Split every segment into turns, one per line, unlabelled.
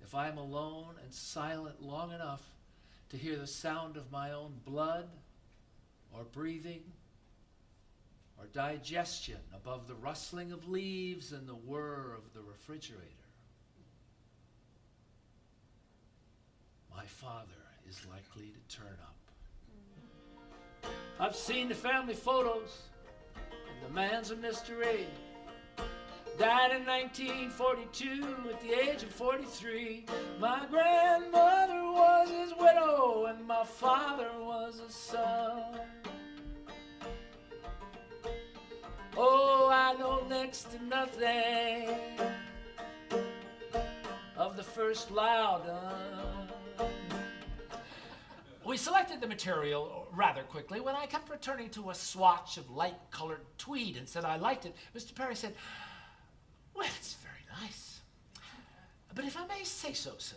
if I'm alone and silent long enough to hear the sound of my own blood or breathing or digestion above the rustling of leaves and the whir of the refrigerator, my father is likely to turn up. I've seen the family photos, and the man's a mystery. Died in 1942 at the age of 43. My grandmother was his widow, and my father was a son. Oh, I know next to nothing of the first Loudon.
We selected the material rather quickly. When I kept returning to a swatch of light-colored tweed and said I liked it, Mr. Perry said, "Well, it's very nice. But if I may say so, sir,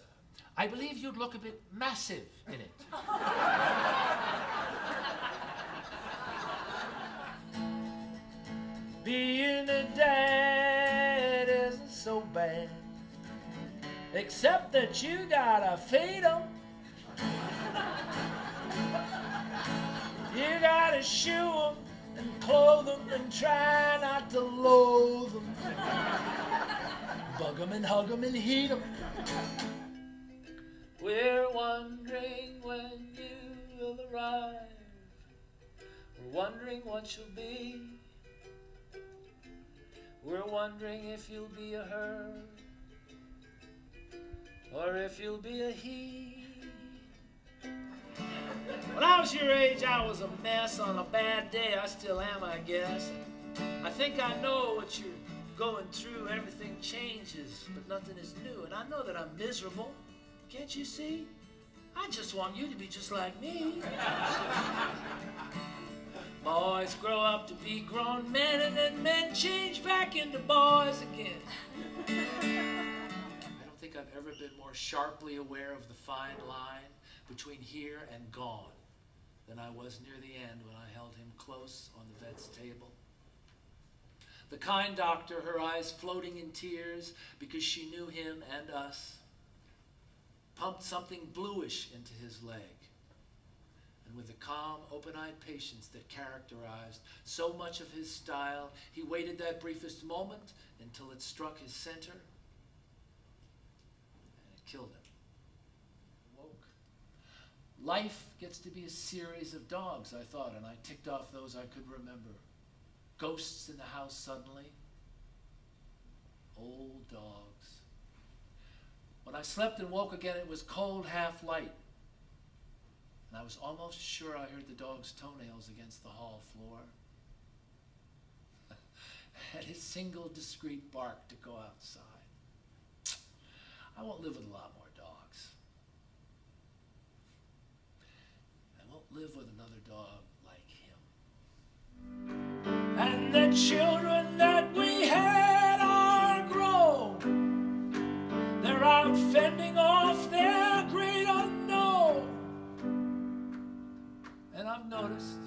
I believe you'd look a bit massive in it."
Being a dad isn't so bad, except that you gotta feed 'em. You gotta shoe 'em and clothe 'em and try not to loathe 'em. Bug 'em and hug 'em and heat 'em. We're wondering when you will arrive. We're wondering what you'll be. We're wondering if you'll be a her or if you'll be a he. When I was your age, I was a mess. On a bad day, I still am, I guess. I think I know what you're going through. Everything changes, but nothing is new. And I know that I'm miserable. Can't you see? I just want you to be just like me. Boys grow up to be grown men, and then men change back into boys again. I don't think I've ever been more sharply aware of the fine line between here and gone than I was near the end when I held him close on the vet's table. The kind doctor, her eyes floating in tears because she knew him and us, pumped something bluish into his leg. And with the calm, open-eyed patience that characterized so much of his style, he waited that briefest moment until it struck his center, and it killed him. He woke. Life gets to be a series of dogs, I thought, and I ticked off those I could remember. Ghosts in the house suddenly. Old dogs. When I slept and woke again, it was cold, half light. And I was almost sure I heard the dog's toenails against the hall floor. And his single discreet bark to go outside. I won't live with a lot more dogs. I won't live with another dog like him. And the children that we had are grown. They're out fending off their great unknown. And I've noticed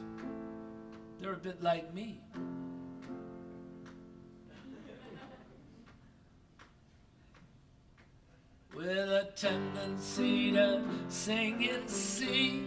they're a bit like me. With a tendency to sing in C.